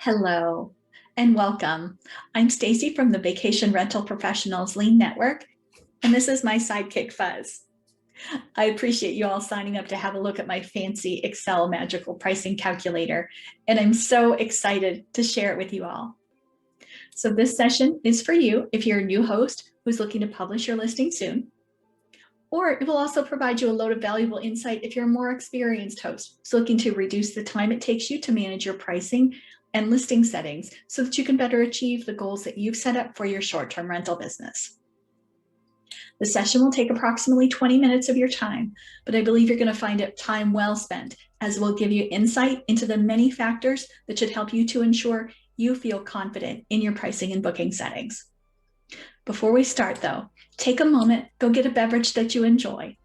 Hello and welcome. I'm Stacey from the Vacation Rental Professionals Lean Network, and this is my sidekick Fuzz. I appreciate you all signing up to have a look at my fancy Excel magical pricing calculator, and I'm so excited to share it with you all. So this session is for you if you're a new host who's looking to publish your listing soon, or it will also provide you a load of valuable insight if you're a more experienced host who's looking to reduce the time it takes you to manage your pricing and listing settings so that you can better achieve the goals that you've set up for your short-term rental business. The session will take approximately 20 minutes of your time, but I believe you're going to find it time well spent, as it will give you insight into the many factors that should help you to ensure you feel confident in your pricing and booking settings. Before we start though, take a moment, go get a beverage that you enjoy,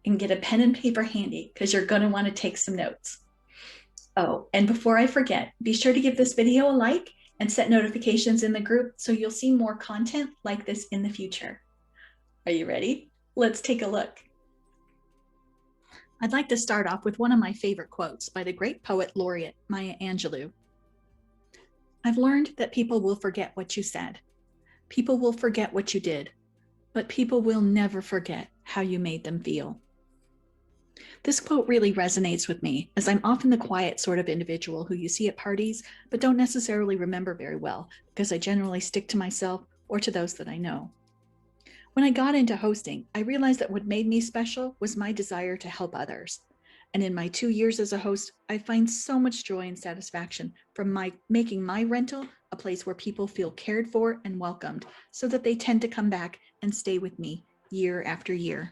and get a pen and paper handy because you're going to want to take some notes. Oh, and before I forget, be sure to give this video a like and set notifications in the group so you'll see more content like this in the future. Are you ready? Let's take a look. I'd like to start off with one of my favorite quotes by the great poet laureate Maya Angelou. I've learned that people will forget what you said. People will forget what you did, but people will never forget how you made them feel. This quote really resonates with me, as I'm often the quiet sort of individual who you see at parties, but don't necessarily remember very well, because I generally stick to myself or to those that I know. When I got into hosting, I realized that what made me special was my desire to help others. And in my 2 years as a host, I find so much joy and satisfaction from making my rental a place where people feel cared for and welcomed, so that they tend to come back and stay with me year after year.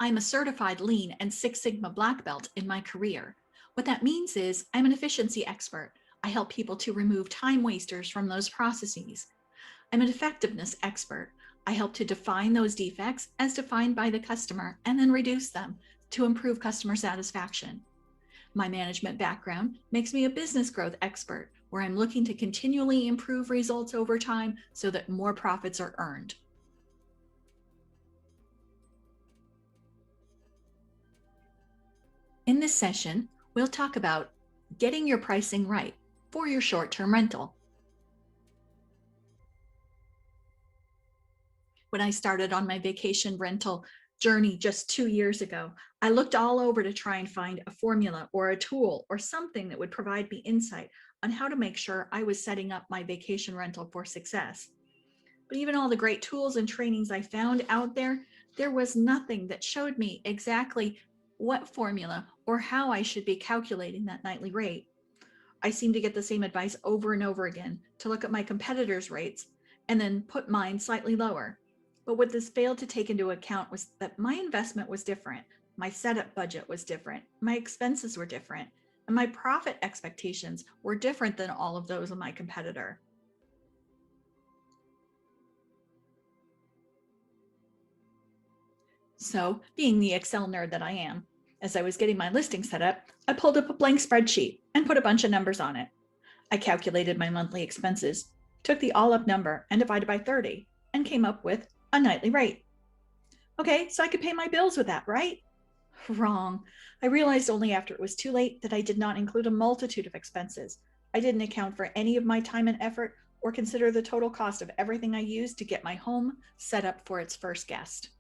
I'm a certified Lean and Six Sigma Black Belt in my career. What that means is I'm an efficiency expert. I help people to remove time wasters from those processes. I'm an effectiveness expert. I help to define those defects as defined by the customer and then reduce them to improve customer satisfaction. My management background makes me a business growth expert, where I'm looking to continually improve results over time so that more profits are earned. In this session, we'll talk about getting your pricing right for your short-term rental. When I started on my vacation rental journey just 2 years ago, I looked all over to try and find a formula or a tool or something that would provide me insight on how to make sure I was setting up my vacation rental for success. But even all the great tools and trainings I found out there, there was nothing that showed me exactly what formula or how I should be calculating that nightly rate. I seem to get the same advice over and over again to look at my competitors' rates and then put mine slightly lower. But what this failed to take into account was that my investment was different, my setup budget was different, my expenses were different, and my profit expectations were different than all of those of my competitor. So, being the Excel nerd that I am, as I was getting my listing set up, I pulled up a blank spreadsheet and put a bunch of numbers on it. I calculated my monthly expenses, took the all-up number and divided by 30, and came up with a nightly rate. Okay, so I could pay my bills with that, right? Wrong. I realized only after it was too late that I did not include a multitude of expenses. I didn't account for any of my time and effort or consider the total cost of everything I used to get my home set up for its first guest.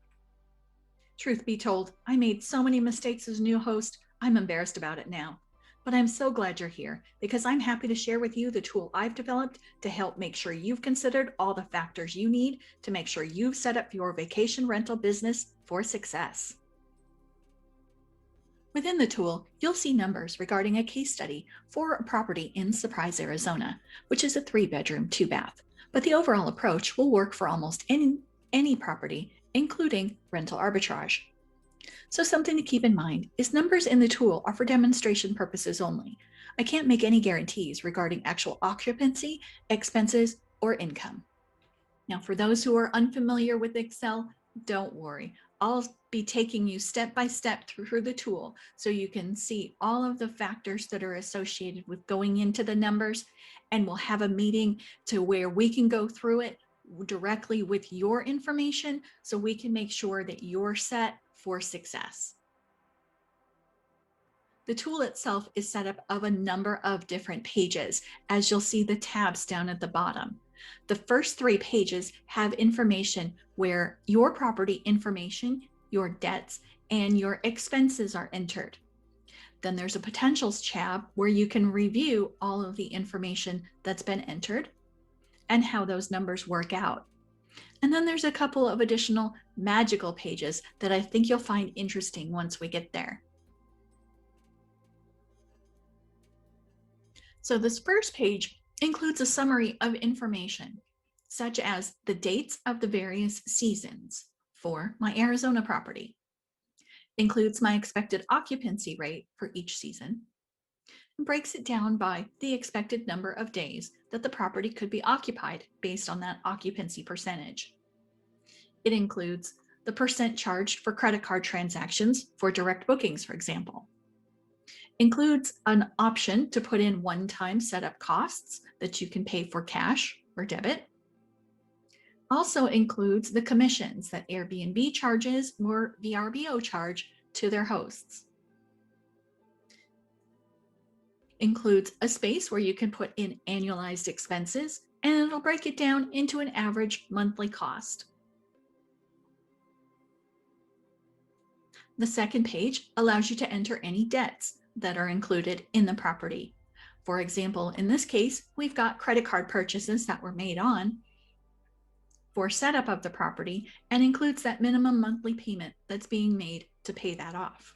Truth be told, I made so many mistakes as a new host, I'm embarrassed about it now. But I'm so glad you're here, because I'm happy to share with you the tool I've developed to help make sure you've considered all the factors you need to make sure you've set up your vacation rental business for success. Within the tool, you'll see numbers regarding a case study for a property in Surprise, Arizona, which is a 3-bedroom, 2-bath. But the overall approach will work for almost any property, including rental arbitrage. So something to keep in mind is numbers in the tool are for demonstration purposes only. I can't make any guarantees regarding actual occupancy, expenses, or income. Now, for those who are unfamiliar with Excel, don't worry. I'll be taking you step by step through the tool so you can see all of the factors that are associated with going into the numbers, and we'll have a meeting to where we can go through it directly with your information so we can make sure that you're set for success. The tool itself is set up of a number of different pages, as you'll see the tabs down at the bottom. The first 3 pages have information where your property information, your debts, and your expenses are entered. Then there's a potentials tab where you can review all of the information that's been entered and how those numbers work out. And then there's a couple of additional magical pages that I think you'll find interesting once we get there. So this first page includes a summary of information, such as the dates of the various seasons for my Arizona property. Includes my expected occupancy rate for each season, and breaks it down by the expected number of days that the property could be occupied based on that occupancy percentage. It includes the percent charged for credit card transactions for direct bookings, for example. Includes an option to put in one-time setup costs that you can pay for cash or debit. Also includes the commissions that Airbnb charges or VRBO charge to their hosts. Includes a space where you can put in annualized expenses, and it'll break it down into an average monthly cost. The second page allows you to enter any debts that are included in the property. For example, in this case, we've got credit card purchases that were made on for setup of the property and includes that minimum monthly payment that's being made to pay that off.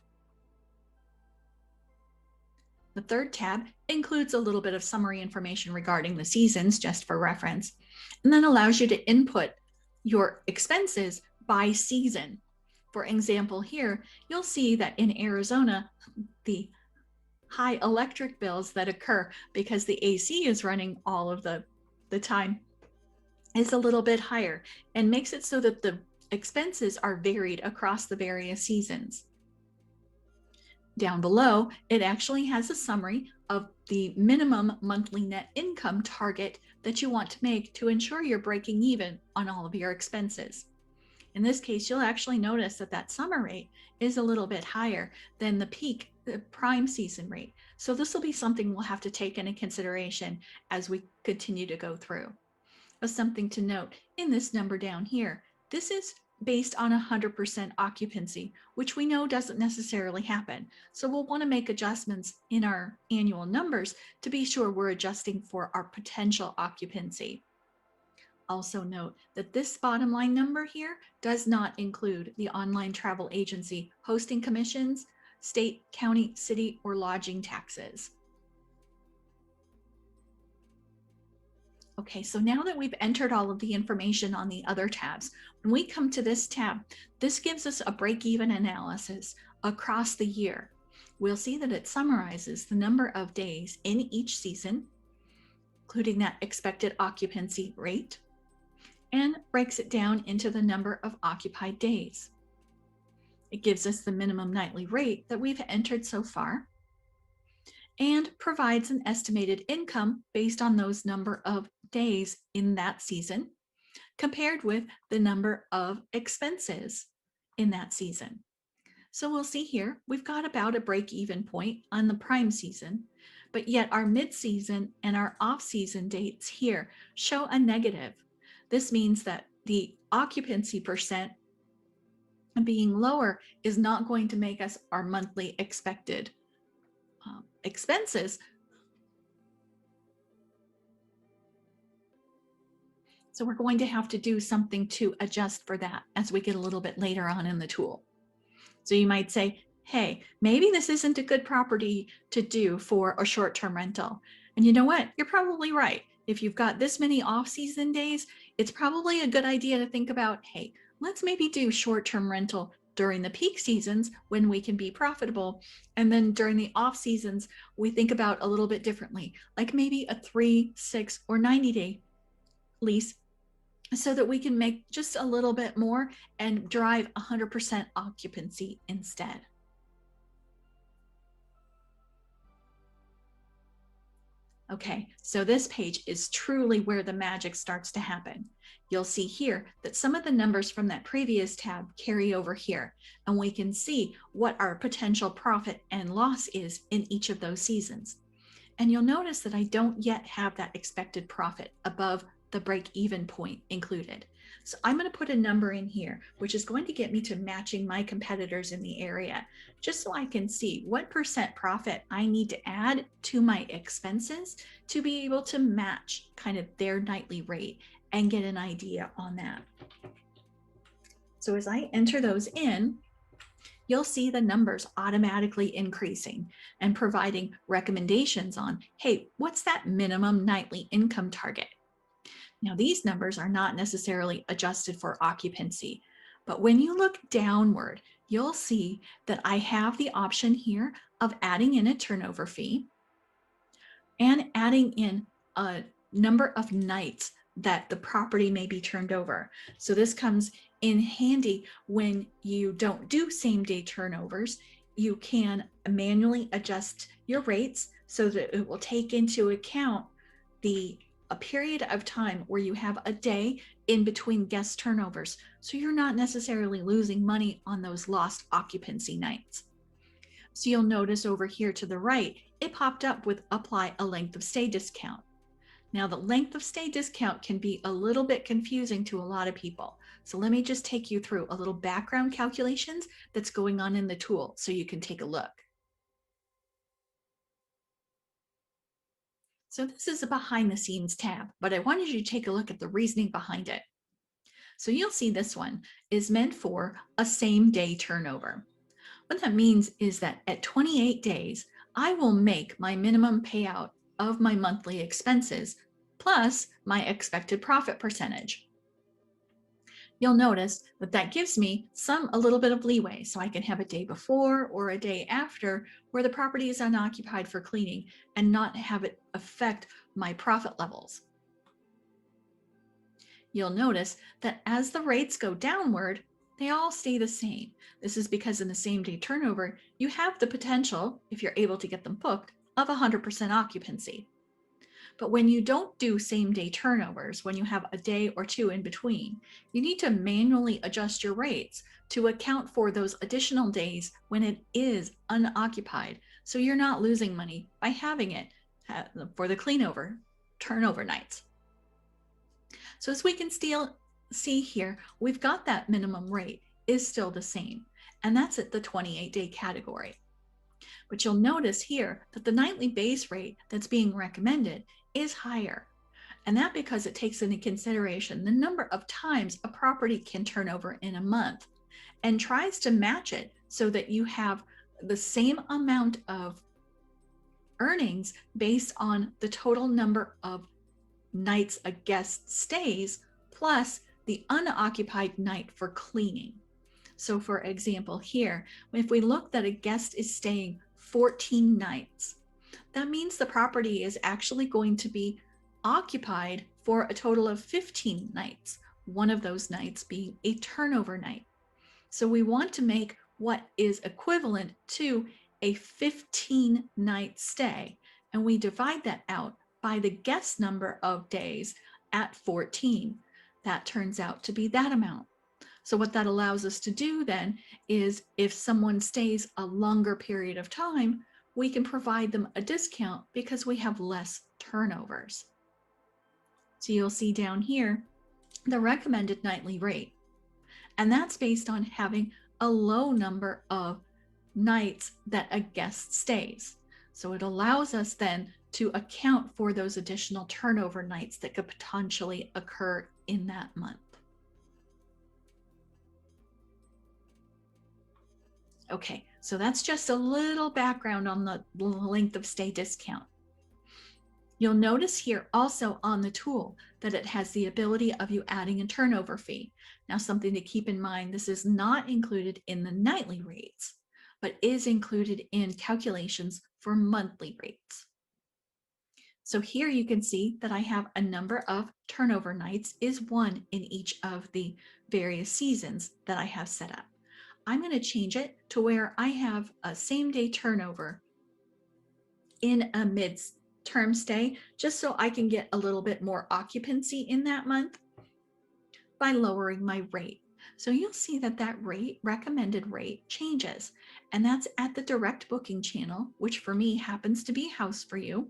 The third tab includes a little bit of summary information regarding the seasons, just for reference, and then allows you to input your expenses by season. For example, here, you'll see that in Arizona, the high electric bills that occur because the AC is running all of the time is a little bit higher and makes it so that the expenses are varied across the various seasons. Down below, it actually has a summary of the minimum monthly net income target that you want to make to ensure you're breaking even on all of your expenses. In this case, you'll actually notice that that summer rate is a little bit higher than the prime season rate. So this will be something we'll have to take into consideration as we continue to go through. But something to note in this number down here, this is based on 100% occupancy, which we know doesn't necessarily happen. So we'll want to make adjustments in our annual numbers to be sure we're adjusting for our potential occupancy. Also note that this bottom line number here does not include the online travel agency hosting commissions, state, county, city, or lodging taxes. Okay, so now that we've entered all of the information on the other tabs, when we come to this tab, this gives us a break-even analysis across the year. We'll see that it summarizes the number of days in each season, including that expected occupancy rate, and breaks it down into the number of occupied days. It gives us the minimum nightly rate that we've entered so far and provides an estimated income based on those number of days in that season compared with the number of expenses in that season. So we'll see here, we've got about a break-even point on the prime season, but yet our mid-season and our off-season dates here show a negative. This means that the occupancy percent being lower is not going to make us our monthly expected expenses. So we're going to have to do something to adjust for that as we get a little bit later on in the tool. So you might say, hey, maybe this isn't a good property to do for a short-term rental. And you know what? You're probably right. If you've got this many off-season days, it's probably a good idea to think about, hey, let's maybe do short-term rental during the peak seasons when we can be profitable. And then during the off seasons, we think about a little bit differently, like maybe a 3, 6, or 90-day lease so that we can make just a little bit more and drive 100% occupancy instead. Okay, so this page is truly where the magic starts to happen. You'll see here that some of the numbers from that previous tab carry over here, and we can see what our potential profit and loss is in each of those seasons. And you'll notice that I don't yet have that expected profit above the break-even point included. So I'm going to put a number in here, which is going to get me to matching my competitors in the area, just so I can see what percent profit I need to add to my expenses to be able to match kind of their nightly rate and get an idea on that. So as I enter those in, you'll see the numbers automatically increasing and providing recommendations on, hey, what's that minimum nightly income target? Now, these numbers are not necessarily adjusted for occupancy, but when you look downward, you'll see that I have the option here of adding in a turnover fee and adding in a number of nights that the property may be turned over. So this comes in handy when you don't do same-day turnovers. You can manually adjust your rates so that it will take into account a period of time where you have a day in between guest turnovers. So you're not necessarily losing money on those lost occupancy nights. So you'll notice over here to the right, it popped up with apply a length of stay discount. Now the length of stay discount can be a little bit confusing to a lot of people. So let me just take you through a little background calculations that's going on in the tool so you can take a look. So this is a behind the scenes tab, but I wanted you to take a look at the reasoning behind it. So you'll see this one is meant for a same day turnover. What that means is that at 28 days, I will make my minimum payout of my monthly expenses plus my expected profit percentage. You'll notice that that gives me a little bit of leeway, so I can have a day before or a day after where the property is unoccupied for cleaning and not have it affect my profit levels. You'll notice that as the rates go downward, they all stay the same. This is because in the same day turnover, you have the potential, if you're able to get them booked, of 100% occupancy. But when you don't do same day turnovers, when you have a day or two in between, you need to manually adjust your rates to account for those additional days when it is unoccupied. So you're not losing money by having it for the turnover nights. So as we can still see here, we've got that minimum rate is still the same, and that's at the 28-day category. But you'll notice here that the nightly base rate that's being recommended is higher. And that because it takes into consideration the number of times a property can turn over in a month and tries to match it so that you have the same amount of earnings based on the total number of nights a guest stays plus the unoccupied night for cleaning. So for example here, if we look that a guest is staying 14 nights, that means the property is actually going to be occupied for a total of 15 nights, one of those nights being a turnover night. So we want to make what is equivalent to a 15-night stay, and we divide that out by the guest number of days at 14. That turns out to be that amount. So what that allows us to do then is if someone stays a longer period of time, we can provide them a discount because we have less turnovers. So you'll see down here the recommended nightly rate, and that's based on having a low number of nights that a guest stays. So it allows us then to account for those additional turnover nights that could potentially occur in that month. Okay, so that's just a little background on the length of stay discount. You'll notice here also on the tool that it has the ability of you adding a turnover fee. Now, something to keep in mind, this is not included in the nightly rates, but is included in calculations for monthly rates. So here you can see that I have a number of turnover nights is 1 in each of the various seasons that I have set up. I'm going to change it to where I have a same day turnover in a term stay just so I can get a little bit more occupancy in that month by lowering my rate. So you'll see that that rate, recommended rate, changes. And that's at the direct booking channel, which for me happens to be House for You.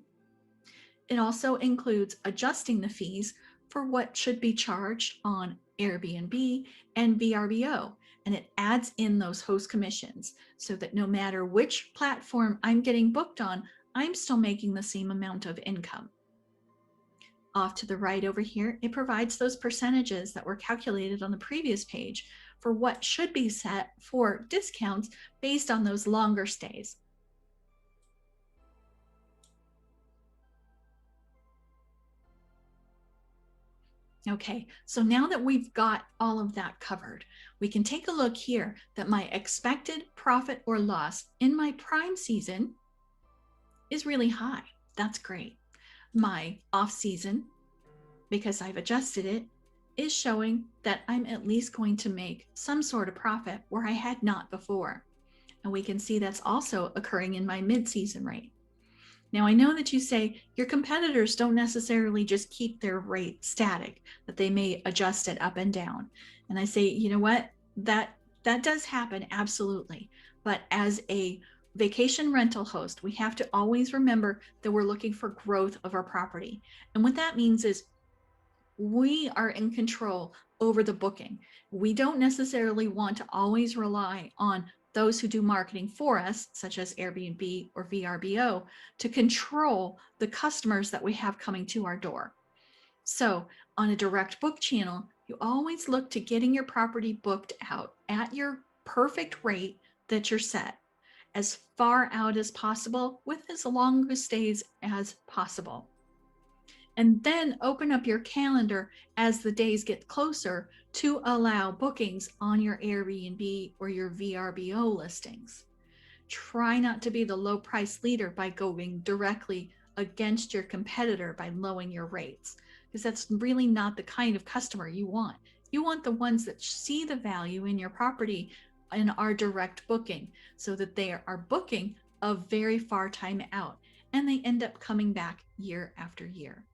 It also includes adjusting the fees for what should be charged on Airbnb and VRBO. And it adds in those host commissions so that no matter which platform I'm getting booked on, I'm still making the same amount of income. Off to the right over here, it provides those percentages that were calculated on the previous page for what should be set for discounts based on those longer stays. Okay, so now that we've got all of that covered, we can take a look here that my expected profit or loss in my prime season is really high. That's great. My off season, because I've adjusted it, is showing that I'm at least going to make some sort of profit where I had not before. And we can see that's also occurring in my mid-season rate. Now, I know that you say your competitors don't necessarily just keep their rate static, that they may adjust it up and down. And I say, you know what, that does happen, absolutely. But as a vacation rental host, we have to always remember that we're looking for growth of our property. And what that means is we are in control over the booking. We don't necessarily want to always rely on those who do marketing for us, such as Airbnb or VRBO, to control the customers that we have coming to our door. So on a direct book channel, you always look to getting your property booked out at your perfect rate that you're set, as far out as possible with as long as stays as possible. And then open up your calendar as the days get closer to allow bookings on your Airbnb or your VRBO listings. Try not to be the low price leader by going directly against your competitor by lowering your rates, because that's really not the kind of customer you want. You want the ones that see the value in your property and are direct booking, so that they are booking a very far time out and they end up coming back year after year.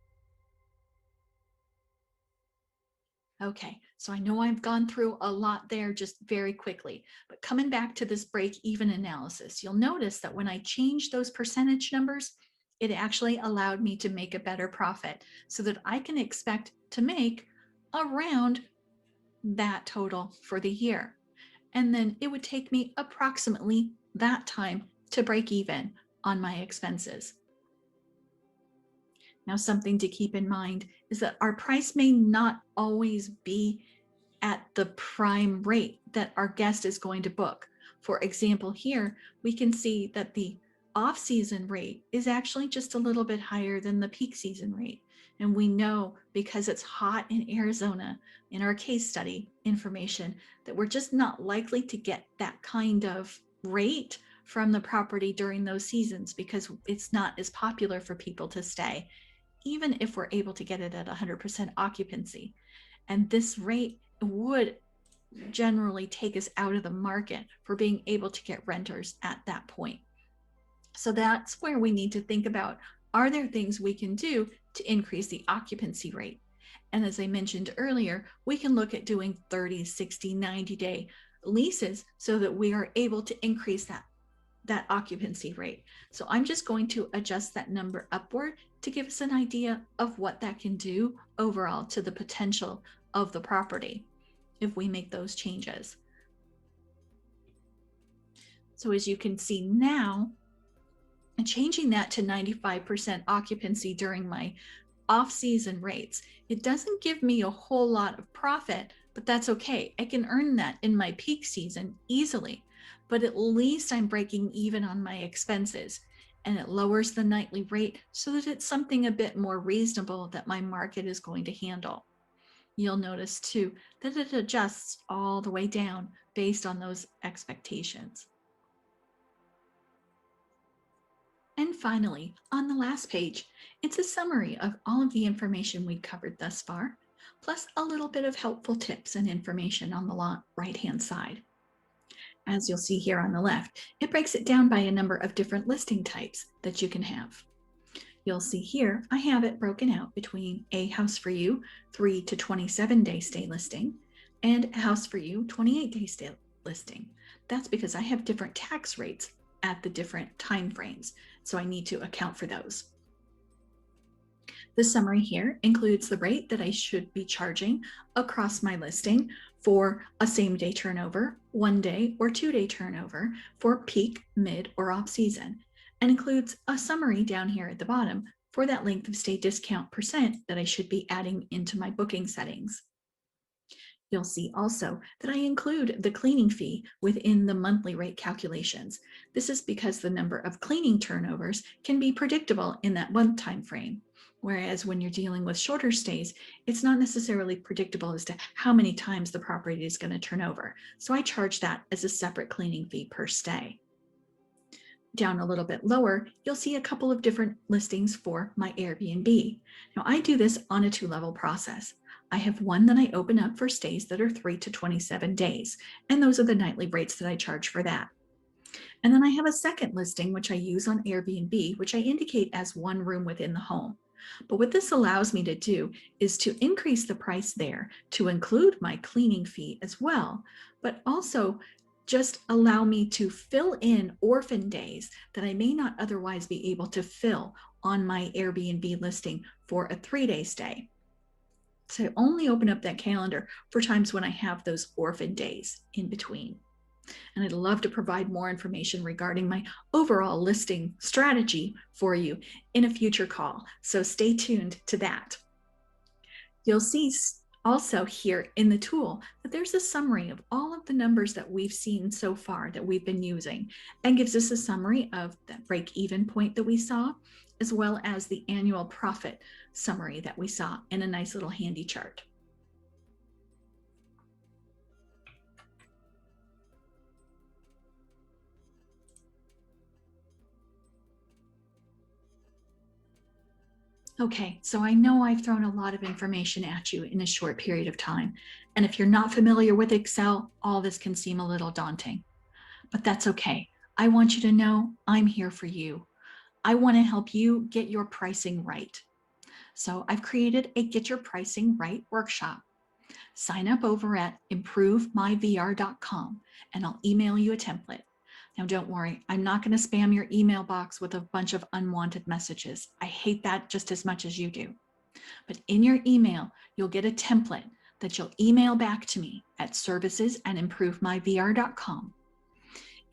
Okay, so I know I've gone through a lot there just very quickly, but coming back to this break-even analysis, you'll notice that when I changed those percentage numbers, it actually allowed me to make a better profit so that I can expect to make around that total for the year. And then it would take me approximately that time to break even on my expenses. Now, something to keep in mind is that our price may not always be at the prime rate that our guest is going to book. For example, here we can see that the off-season rate is actually just a little bit higher than the peak season rate. And we know, because it's hot in Arizona, in our case study information, that we're just not likely to get that kind of rate from the property during those seasons because it's not as popular for people to stay, even if we're able to get it at 100% occupancy. And this rate would generally take us out of the market for being able to get renters at that point. So that's where we need to think about, are there things we can do to increase the occupancy rate? And as I mentioned earlier, we can look at doing 30, 60, 90-day leases so that we are able to increase that occupancy rate. So I'm just going to adjust that number upward to give us an idea of what that can do overall to the potential of the property if we make those changes. So as you can see now, changing that to 95% occupancy during my off-season rates, it doesn't give me a whole lot of profit, but that's okay. I can earn that in my peak season easily, but at least I'm breaking even on my expenses, and it lowers the nightly rate so that it's something a bit more reasonable that my market is going to handle. You'll notice too that it adjusts all the way down based on those expectations. And finally, on the last page, it's a summary of all of the information we've covered thus far, plus a little bit of helpful tips and information on the right-hand side. As you'll see here on the left, it breaks it down by a number of different listing types that you can have. You'll see here, I have it broken out between a House for You 3 to 27 day stay listing and a House for You 28 day stay listing. That's because I have different tax rates at the different time frames, so I need to account for those. The summary here includes the rate that I should be charging across my listing for a same-day turnover, 1-day or 2-day turnover for peak, mid, or off-season, and includes a summary down here at the bottom for that length of stay discount percent that I should be adding into my booking settings. You'll see also that I include the cleaning fee within the monthly rate calculations. This is because the number of cleaning turnovers can be predictable in that month time frame. Whereas when you're dealing with shorter stays, it's not necessarily predictable as to how many times the property is going to turn over. So I charge that as a separate cleaning fee per stay. Down a little bit lower, you'll see a couple of different listings for my Airbnb. Now I do this on a 2-level process. I have one that I open up for stays that are 3 to 27 days, and those are the nightly rates that I charge for that. And then I have a second listing, which I use on Airbnb, which I indicate as one room within the home. But what this allows me to do is to increase the price there to include my cleaning fee as well, but also just allow me to fill in orphan days that I may not otherwise be able to fill on my Airbnb listing for a 3-day stay. So only open up that calendar for times when I have those orphan days in between. And I'd love to provide more information regarding my overall listing strategy for you in a future call. So stay tuned to that. You'll see also here in the tool that there's a summary of all of the numbers that we've seen so far that we've been using, and gives us a summary of that break-even point that we saw, as well as the annual profit summary that we saw in a nice little handy chart. Okay, so I know I've thrown a lot of information at you in a short period of time. And if you're not familiar with Excel, all this can seem a little daunting, but that's okay. I want you to know I'm here for you. I want to help you get your pricing right. So I've created a Get Your Pricing Right workshop. Sign up over at improvemyvr.com and I'll email you a template. Now, don't worry, I'm not going to spam your email box with a bunch of unwanted messages. I hate that just as much as you do. But in your email, you'll get a template that you'll email back to me at services@improvemyvr.com.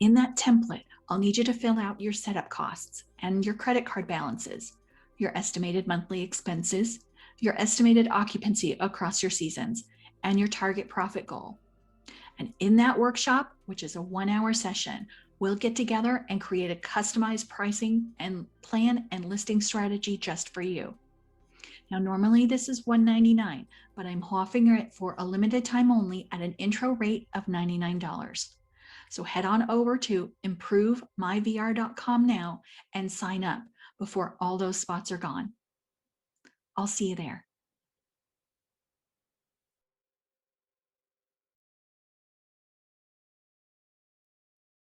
In that template, I'll need you to fill out your setup costs and your credit card balances, your estimated monthly expenses, your estimated occupancy across your seasons, and your target profit goal. And in that workshop, which is a 1-hour session, we'll get together and create a customized pricing and plan and listing strategy just for you. Now, normally this is $199, but I'm offering it for a limited time only at an intro rate of $99. So head on over to improvemyvr.com now and sign up before all those spots are gone. I'll see you there.